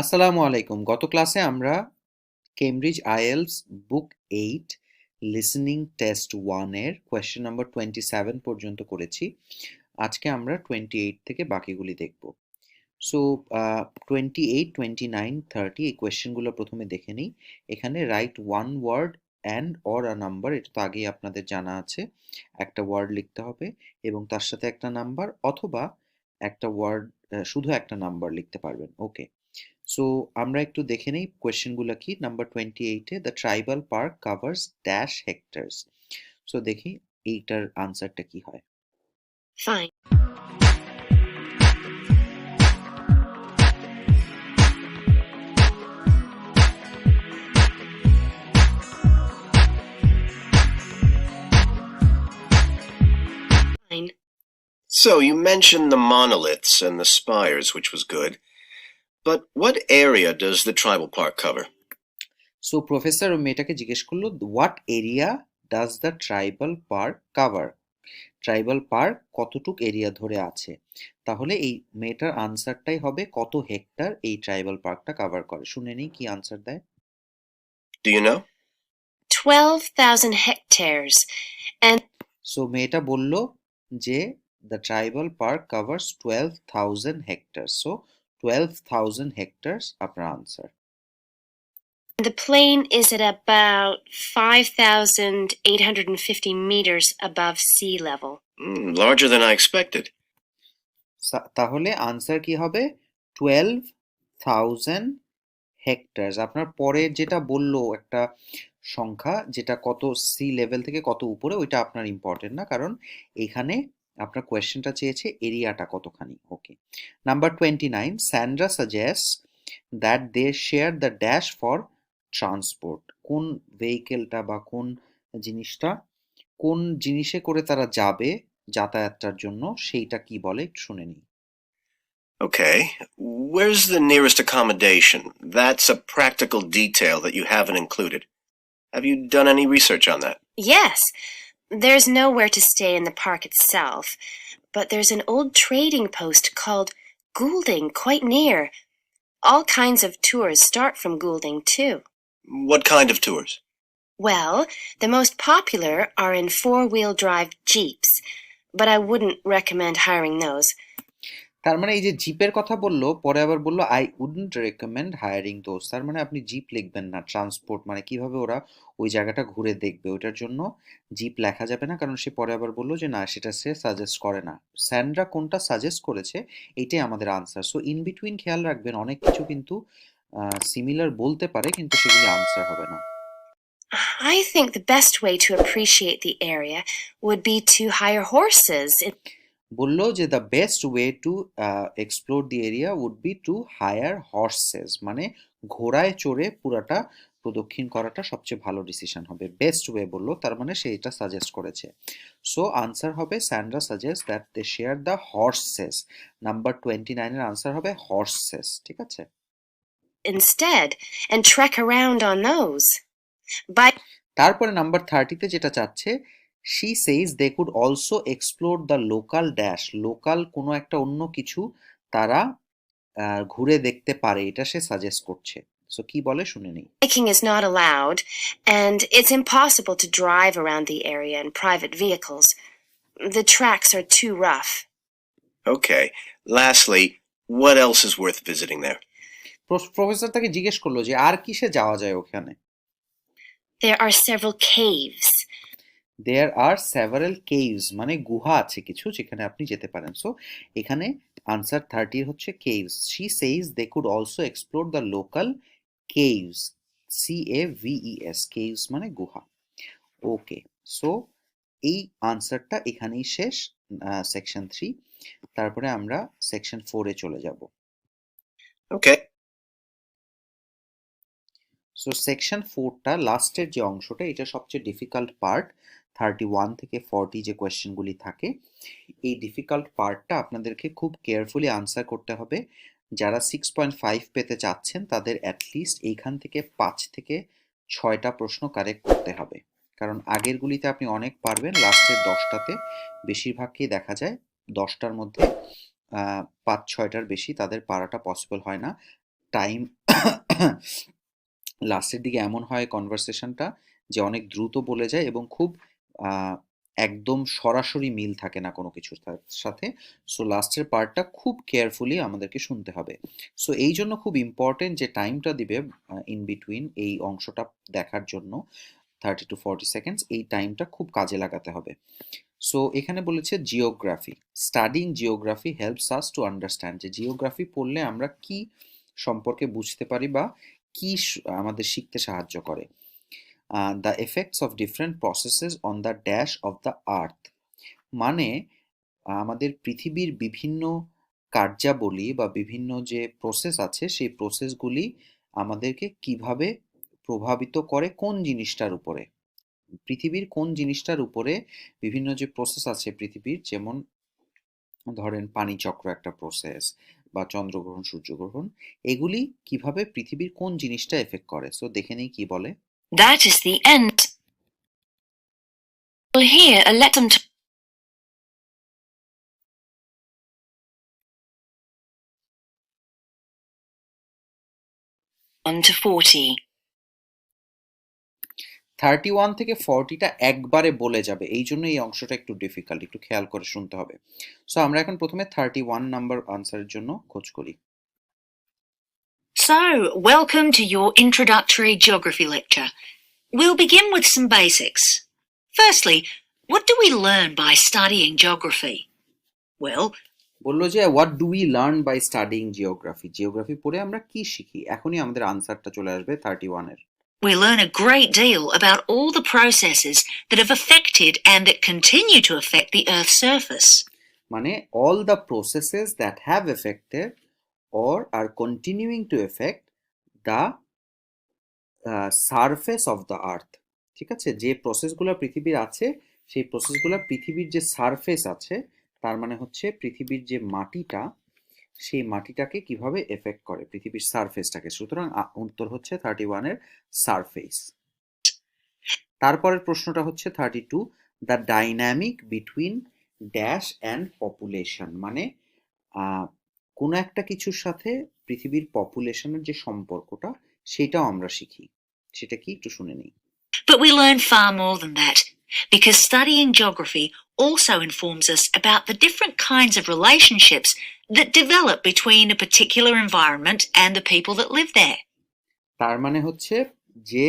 আসসালামু আলাইকুম। গত ক্লাসে আমরা Cambridge IELTS book 8 listening test 1 এর কোয়েশ্চেন নাম্বার 27 পর্যন্ত করেছি। আজকে আমরা 28 থেকে বাকিগুলি দেখব। সো 28, 29, 30 এই কোয়েশ্চেনগুলো প্রথমে দেখে নিই। এখানে write one word and or a number, এটা তো আগেই আপনাদের জানা আছে। একটা ওয়ার্ড লিখতে হবে এবং তার সাথে একটা নাম্বার, অথবা একটা ওয়ার্ড শুধু একটা নাম্বার লিখতে পারবেন। ওকে, সো আমরা একটু দেখে নেই কোয়েশ্চেনগুলো কি। নাম্বার 28-এ the tribal park covers dash hectares. So দেখি এইটার আনসারটা কি হয়। Fine. Fine. So you mentioned the monoliths and the spires, which was good. But what area does the tribal park cover? So professor মেয়েটাকে জিজ্ঞেস করলো, what area does the tribal park cover? Tribal park কতটুক area ধরে আছে? তাহলে এই মেয়েটার আনসারটাই হবে কত হেক্টর এই ট্রাইবাল পার্কটা কভার করে। শুনে নিই কি আনসার দেয়। Do you know? 12,000 hectares. And so মেয়েটা বলল যে the tribal park covers 12,000 hectare. So 12,000 hectares আপনার answer. the plane is at about 5,850 meters above sea level. Larger than I expected. তাহলে আনসার কি হবে? 12,000 হেক্টরস। আপনার পরের যেটা বললো একটা সংখ্যা, যেটা কত সি লেভেল থেকে কত উপরে, ওইটা আপনার ইম্পর্টেন্ট না, কারণ এখানে আপনার কোয়েশ্চেনটা চেয়েছে এরিয়াটা কতখানি। Okay, number 29, Sandra suggest that they share the dash for transport. কোন ভেহিকেলটা বা কোন জিনিসটা, কোন জিনিসে করে তারা যাবে যাতায়াতটার জন্য, সেইটা কি বলে একটু শুনে নিই। Okay. Where's the nearest accommodation? That's a practical detail that you haven't included. Have you done any research on that? Yes, there's nowhere to stay in the park itself, but there's an old trading post called Goulding quite near. All kinds of tours start from Goulding, too. What kind of tours? Well, the most popular are in four-wheel drive Jeeps, but I wouldn't recommend hiring those. তার মানে এই যে জিপের কথা বললো, পরে আবার বললো I wouldn't recommend hiring those. তার মানে আপনি জিপ লিখবেন না। ট্রান্সপোর্ট মানে কিভাবে ওরা ওই জায়গাটা ঘুরে দেখবে, ওইটার জন্য জিপ লেখা যাবে না, কারণ সে পরে আবার বললো যে না, সেটা সে সাজেস্ট করে না। স্যান্ড্রা কোনটা সাজেস্ট করেছে, এইটাই আমাদের আনসার। সো ইন বিটুইন খেয়াল রাখবেন, অনেক কিছু কিন্তু সিমিলার বলতে পারে, কিন্তু সেগুলি আনসার হবে না। I think the best way to appreciate the area would be to hire horses. বললো যে the best way to explore the area would be to hire horses, মানে ঘোড়ায় চড়ে পুরাটা প্রদক্ষিণ করাটা সবচেয়ে ভালো ডিসিশন হবে। বেস্ট ওয়ে বললো, তার মানে সে এটা সাজেস্ট করেছে। সো আনসার হবে Sandra suggest that they share the horses. Number 29-এর আনসার হবে হর্সেস। ঠিক আছে, Instead and trek around on those. But তারপরে নাম্বার 30-তে যেটা চাচ্ছে, she says they could also explore the local dash. Local কোনো একটা অন্য কিছু তারা ঘুরে দেখতে পারে, এটা সে সাজেস্ট করছে। সো কি বলে শুনে নেই। biking is not allowed, and it's impossible to drive around the area in private vehicles. The tracks are too rough. Okay. Lastly, what else is worth visiting there? Professor তাকে জিজ্ঞেস করলো যে আর কিসে যাওয়া যায় ওখানে। There are several caves. There are several caves, মানে গুহা আছে কিছু যেখানে আপনি যেতে পারেন। সো এখানে আনসার 30 হচ্ছে caves. She says they could also explore the local caves, CAVES, caves মানে গুহা। ওকে, সো এই আনসারটা এখানেই শেষ, সেকশন 3। তারপরে আমরা সেকশন 4-এ চলে যাব। Okay. সো সেকশন 4টা লাস্টের যে অংশটা, এটা সবচেয়ে ডিফিকাল্ট পার্ট। 31 থেকে 40 যে কোয়েশ্চেনগুলি থাকে, এই ডিফিকাল্ট পার্টটা আপনাদেরকে খুব কেয়ারফুলি আনসার করতে হবে। যারা 6.5 পেতে চাচ্ছেন তাদের অ্যাটলিস্ট এইখান থেকে 5 থেকে 6টা প্রশ্ন কারেক্ট করতে হবে, কারণ আগেরগুলিতে আপনি অনেক পারবেন, লাস্টের 10টাতে বেশিরভাগকেই দেখা যায় 10টার মধ্যে 5-6টার বেশি তাদের পারাটা পসিবল হয় না। টাইম লাস্টের দিকে এমন হয় কনভারসেশনটা যে অনেক দ্রুত বলে যায় এবং খুব একদম সরাসরি মিল থাকে না কোনো কিছুর সাথে। সো লাস্টের পার্টটা খুব কেয়ারফুলি আমাদেরকে শুনতে হবে। সো এই জন্য খুব ইম্পর্টেন্ট যে টাইমটা দিবে ইন বিটুইন এই অংশটা দেখার জন্য 30 to 40 সেকেন্ডস, এই টাইমটা খুব কাজে লাগাতে হবে। সো এখানে বলেছে geography, studying geography helps us to understand, যে জিওগ্রাফি পড়লে আমরা কি সম্পর্কে বুঝতে পারি বা কি আমাদের শিখতে সাহায্য করে। The effects of different processes on the dash of the earth, মানে আমাদের পৃথিবীর বিভিন্ন কার্যাবলী বা বিভিন্ন যে প্রসেস আছে সেই প্রসেসগুলি আমাদেরকে কিভাবে প্রভাবিত করে কোন জিনিসটার উপরে, পৃথিবীর কোন জিনিসটার উপরে বিভিন্ন যে প্রসেস আছে পৃথিবীর, যেমন ধরেন পানিচক্র একটা প্রসেস বা চন্দ্রগ্রহণ সূর্যগ্রহণ, এগুলি কিভাবে পৃথিবীর কোন জিনিসটা এফেক্ট করে। সো দেখে নেই কি বলে। That is the end. Well, here, let them 1 to 40. 31 থেকে 40টা একবারে বলে যাবে, এই জন্য এই অংশটা একটু ডিফিকাল্ট, একটু খেয়াল করে শুনতে হবে। সো আমরা এখন প্রথমে 31 নাম্বার আনসারের জন্য খোঁজ করি। So, welcome to your introductory geography lecture. We'll begin with some basics. Firstly, what do we learn by studying geography? Well, বললো যে what do we learn by studying geography, geography পড়ে আমরা কি শিখি। এখনই আমাদের আনসারটা চলে আসবে 31 এর। we learn a great deal about all the processes that have affected and that continue to affect the Earth's surface. মানে all the processes that have affected or are continuing to affect the surface of the earth, ঠিক আছে, যে প্রসেসগুলো পৃথিবীর আছে সেই প্রসেসগুলো পৃথিবীর যে surface আছে, তার মানে হচ্ছে পৃথিবীর যে মাটিটা, সেই মাটিটাকে কিভাবে এফেক্ট করে, পৃথিবীর সারফেসটাকে। সুতরাং উত্তর হচ্ছে 31 এর সারফেস। তারপরের প্রশ্নটা হচ্ছে 32, the dynamic between dash and population, মানে কোনো একটা কিছুর সাথে পৃথিবীর পপুলেশনের যে সম্পর্কটা সেটাও আমরা শিখি। সেটা কি একটু শুনে নিই। But we learn far more than that, because studying geography also informs us about the different kinds of relationships that develop between a particular environment and the people that live there. তার মানে হচ্ছে যে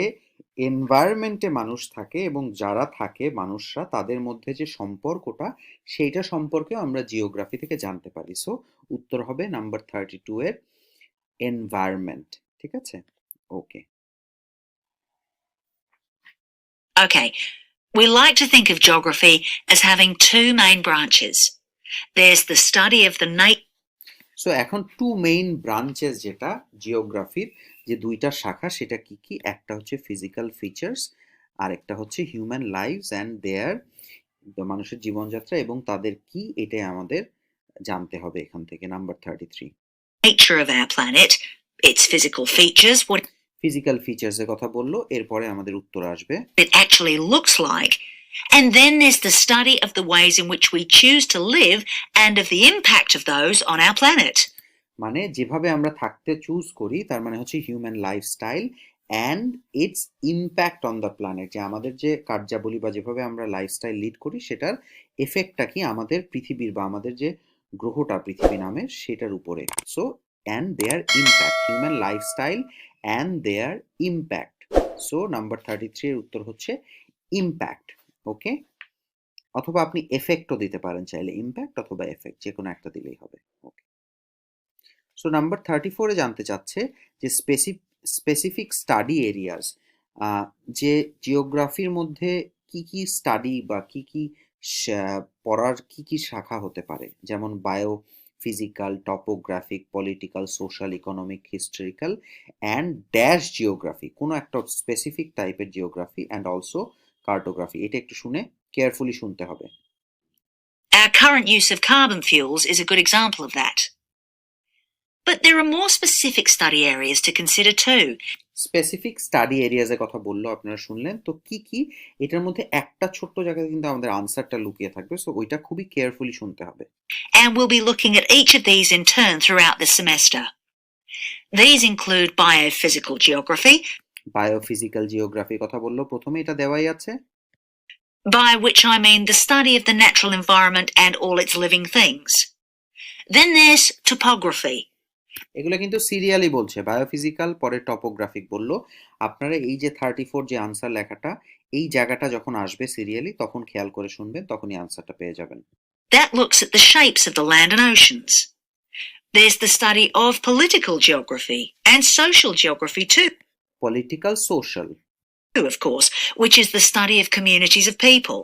এনভায়রনমেন্টে মানুষ থাকে এবং যারা থাকে মানুষরা, তাদের মধ্যে যে সম্পর্কটা, সেইটা সম্পর্কে আমরা জিওগ্রাফি থেকে জানতে পারি। সো উত্তর হবে নাম্বার 32 এর এনভায়রনমেন্ট, ঠিক আছে, ওকে। Okay, we like to think of geography as having two main branches. There's the study of the so এখন টু মেইন ব্রাঞ্চেস, যেটা জিওগ্রাফির যে দুইটা শাখা, সেটা কি কি, একটা হচ্ছে ফিজিক্যাল ফিচার্স আর একটা হচ্ছে হিউম্যান লাইভস অ্যান্ড দেয়ার, মানুষের জীবনযাত্রা এবং তাদের কি, এটাই আমাদের জানতে হবে এখান থেকে। Number 33, nature of our planet, its physical features, what physical features এর কথা বললো, এরপরে আমাদের উত্তর আসবে it actually looks like. And then there's the study of the ways in which we choose to live and of the impact of those on our planet. মানে যেভাবে আমরা থাকতে চুজ করি, তার মানে হচ্ছে human lifestyle and it's impact on the planet, যে আমাদের যে কার্যাবলী বা যেভাবে আমরা লাইফস্টাইল লিড করি সেটার এফেক্টটা কি আমাদের পৃথিবীর বা আমাদের যে গ্রহটা পৃথিবী নামের সেটার উপরে। So and their impact, human lifestyle and their impact. So number 33 এর উত্তর হচ্ছে ইম্প্যাক্ট, ওকে। অথবা আপনি এফেক্টও দিতে পারেন চাইলে, ইম্প্যাক্ট অথবা এফেক্ট যে কোনো একটা দিলেই হবে, ওকে। সো নাম্বার 34 এ জানতে চাচ্ছে যে স্পেসিফিক স্টাডি এরিয়াস, যে জিওগ্রাফির মধ্যে কি কি স্টাডি বা কি কি পড়ার কি কি শাখা হতে পারে, যেমন bio physical, topographic, political, social, economic, historical and dash geography, কোনো একটা স্পেসিফিক টাইপের জিওগ্রাফি অ্যান্ড অলসো কার্টোগ্রাফি। এটা একটু শুনে কেয়ারফুলি শুনতে হবে। Our current use of carbon fuels is a good example of that. But there are more specific study areas to consider too. Specific study এরিয়াজের কথা বললো, আপনারা শুনলেন তো কি কি, এটার মধ্যে একটা ছোট্ট জায়গায় কিন্তু আমাদের আনসারটা লুকিয়ে থাকবে, সো ওইটা খুবই কেয়ারফুলি শুনতে হবে। And we'll be looking at each of these in turn throughout this semester. These include biophysical geography, biophysical geography কথা বললো প্রথমে, এটা দেওয়াই আছে। by which I mean the study of the natural environment and all its living things. Then there's topography. এগুলো কিন্তু serially বলছে, biophysical পরে টপোগ্রাফিক বললো। আপনারা এই যে 34 যে আনসার লেখাটা, এই জায়গাটা যখন আসবে সিরিয়ালি তখন খেয়াল করে শুনবেন, তখনই আনসারটা পেয়ে যাবেন। That looks at the shapes of the land and oceans. There's the study of political geography and social geography too, political social, of course, which is the study of communities of people.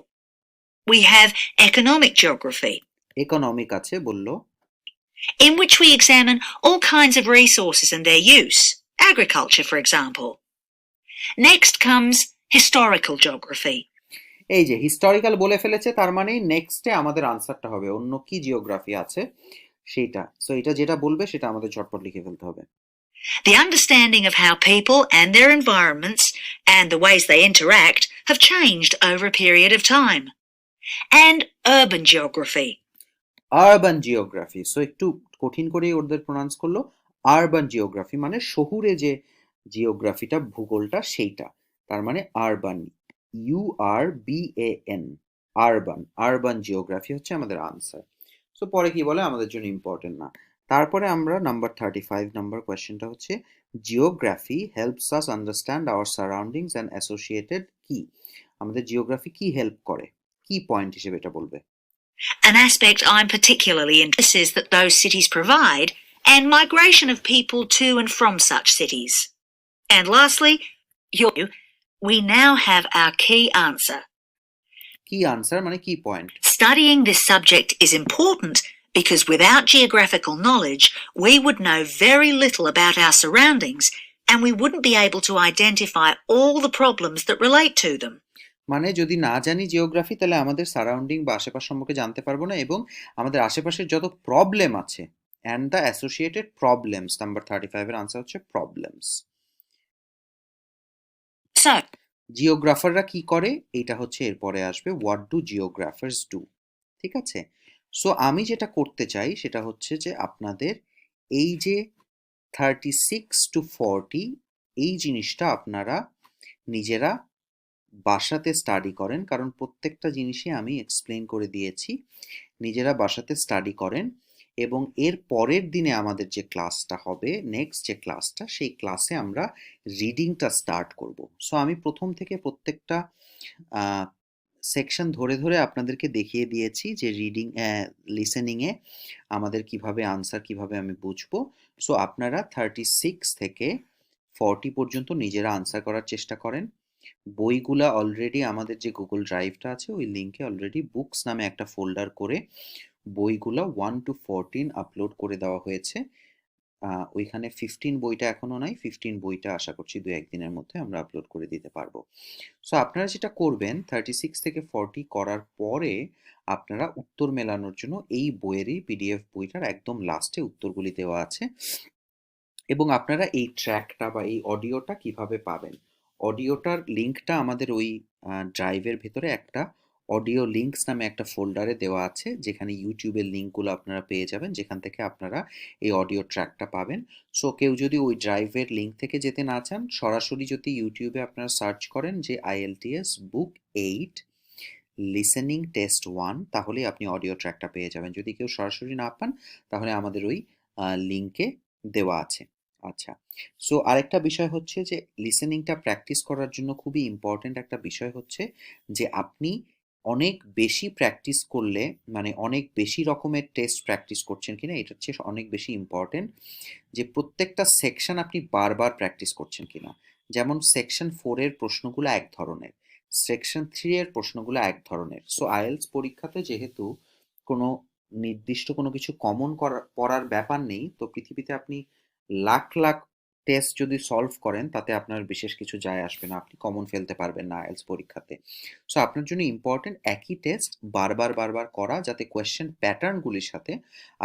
We have economic geography, economic আছে বললো, in which we examine all kinds of resources and their use, agriculture, for example. Next comes historical geography. এই যে historical বলে ফেলেছে, তার মানে নেক্সটে আমাদের আনসারটা হবে অন্য কি জিওগ্রাফি আছে সেইটা। সো এটা যেটা বলবে সেটা আমাদের ঝটপট লিখে ফেলতে হবে। The understanding of how people and their environments and the ways they interact have changed over a period of time. And urban geography. Urban geography, so একটু কঠিন করে ওদের প্রোনাউন্স করলো। আরবান জিওগ্রাফি মানে শহুরে যে জিওগ্রাফিটা, ভূগোলটা সেইটা, তার মানে urban, URBAN, urban, urban geography হচ্ছে আমাদের আনসার। সো পরে কি বলে আমাদের জন্য ইম্পর্টেন্ট না। তারপরে আমরা নাম্বার 35 নাম্বার কোয়েশ্চেনটা হচ্ছে geography helps us understand our surroundings and associated কি। আমাদের জিওগ্রাফি কি হেল্প করে, কি পয়েন্ট হিসেবে এটা বলবে। An aspect I'm particularly interested in is that those cities provide, and migration of people to and from such cities. And lastly, we now have our key answer. কি answer মানে কি point. Studying this subject is important because without geographical knowledge, we would know very little about our surroundings and we wouldn't be able to identify all the problems that relate to them. মানে যদি না জানি geography, তাহলে আমাদের surrounding বা আশেপাশ সম্পর্কে জানতে পারবো না, এবং আমাদের আশেপাশের যত প্রবলেম আছে and the associated problems, number 35 এর আনসার হচ্ছে প্রবলেমস। So, জিওগ্রাফাররা কি করে, এইটা হচ্ছে এরপরে আসবে, হোয়াট ডু জিওগ্রাফার্স ডু। ঠিক আছে, সো আমি যেটা করতে চাই সেটা হচ্ছে যে আপনাদের এই যে 36 to 40 এই জিনিসটা আপনারা নিজেরা বাসাতে স্টাডি করেন, কারণ প্রত্যেকটা জিনিসই আমি এক্সপ্লেন করে দিয়েছি। নিজেরা বাসাতে স্টাডি করেন এবং এর পরের দিনে আমাদের যে ক্লাসটা হবে, নেক্সট যে ক্লাসটা, সেই ক্লাসে আমরা রিডিংটা স্টার্ট করব। সো আমি প্রথম থেকে প্রত্যেকটা সেকশন ধরে ধরে আপনাদেরকে দেখিয়ে দিয়েছি যে রিডিং লিসেনিংয়ে আমাদের কিভাবে আনসার কিভাবে আমি বুঝবো। সো আপনারা 36 থেকে 40 পর্যন্ত নিজেরা আনসার করার চেষ্টা করেন। বইগুলা অলরেডি আমাদের যে গুগল ড্রাইভটা আছে ওই লিঙ্কে অলরেডি বুকস নামে একটা ফোল্ডার করে বইগুলা 1 to 14 আপলোড করে দেওয়া হয়েছে। ওইখানে 15 বইটা এখনো নাই, 15 বইটা আশা করছি 2-1 দিনের মধ্যে আমরা আপলোড করে দিতে পারবো। সো আপনারা যেটা করবেন 36 থেকে 40 করার পরে আপনারা উত্তর মেলানোর জন্য এই বইয়েরই পিডিএফ বইটার একদম লাস্টে উত্তরগুলি দেওয়া আছে, এবং আপনারা এই ট্র্যাকটা বা এই অডিওটা কিভাবে পাবেন। অডিওটার লিঙ্কটা আমাদের ওই ড্রাইভের ভেতরে একটা অডিও লিঙ্কস নামে একটা ফোল্ডারে দেওয়া আছে, যেখানে ইউটিউবের লিঙ্কগুলো আপনারা পেয়ে যাবেন, যেখান থেকে আপনারা এই অডিও ট্র্যাকটা পাবেন। সো কেউ যদি ওই ড্রাইভের লিঙ্ক থেকে যেতে না চান, সরাসরি যদি ইউটিউবে আপনারা সার্চ করেন যে IELTS বুক 8 লিসেনিং টেস্ট 1, তাহলে আপনি অডিও ট্র্যাকটা পেয়ে যাবেন। যদি কেউ সরাসরি না পান তাহলে আমাদের ওই লিঙ্কে দেওয়া আছে। আচ্ছা, সো আরেকটা বিষয় হচ্ছে যে লিসেনিংটা প্র্যাকটিস করার জন্য খুবই ইম্পর্টেন্ট একটা বিষয় হচ্ছে যে আপনি অনেক বেশি প্র্যাকটিস করলে, মানে অনেক বেশি রকমের টেস্ট প্র্যাকটিস করছেন কিনা, এটা হচ্ছে অনেক বেশি ইম্পর্টেন্ট। যে প্রত্যেকটা সেকশন আপনি বারবার প্র্যাকটিস করছেন কিনা। যেমন সেকশন 4 এর প্রশ্নগুলো এক ধরনের, সেকশন 3 এর প্রশ্নগুলো এক ধরনের। সো আইএলটিএস পরীক্ষাতে যেহেতু কোনো নির্দিষ্ট কোনো কিছু কমন পড়ার ব্যাপার নেই, তো পৃথিবীতে আপনি লাখ লাখ টেস্ট যদি সলভ করেন তাতে আপনার বিশেষ কিছু যায় আসবে না, আপনি কমন ফেলতে পারবেন না আইএলটিএস পরীক্ষাতে। সো আপনার জন্য ইম্পর্টেন্ট একই টেস্ট বারবার বারবার করা, যাতে কোয়েশ্চেন প্যাটার্নগুলির সাথে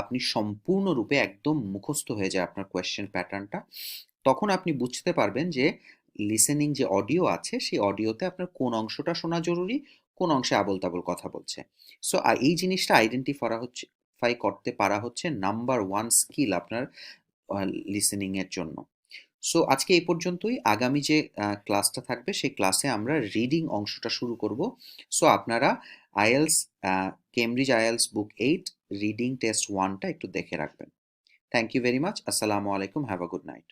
আপনি সম্পূর্ণরূপে একদম মুখস্থ হয়ে যায় আপনার কোয়েশ্চেন প্যাটার্নটা। তখন আপনি বুঝতে পারবেন যে লিসেনিং যে অডিও আছে সেই অডিওতে আপনার কোন অংশটা শোনা জরুরি, কোন অংশে আবোল তাবোল কথা বলছে। সো এই জিনিসটা আইডেন্টিফাই করতে পারা হচ্ছে নাম্বার 1 স্কিল আপনার লিসেনিংয়ের জন্য। সো আজকে এই পর্যন্তই। আগামী যে ক্লাসটা থাকবে সেই ক্লাসে আমরা রিডিং অংশটা শুরু করব। সো আপনারা IELTS Cambridge IELTS book 8 reading test 1টা একটু দেখে রাখবেন। Thank you very much. আসসালামু আলাইকুম। Have a good night.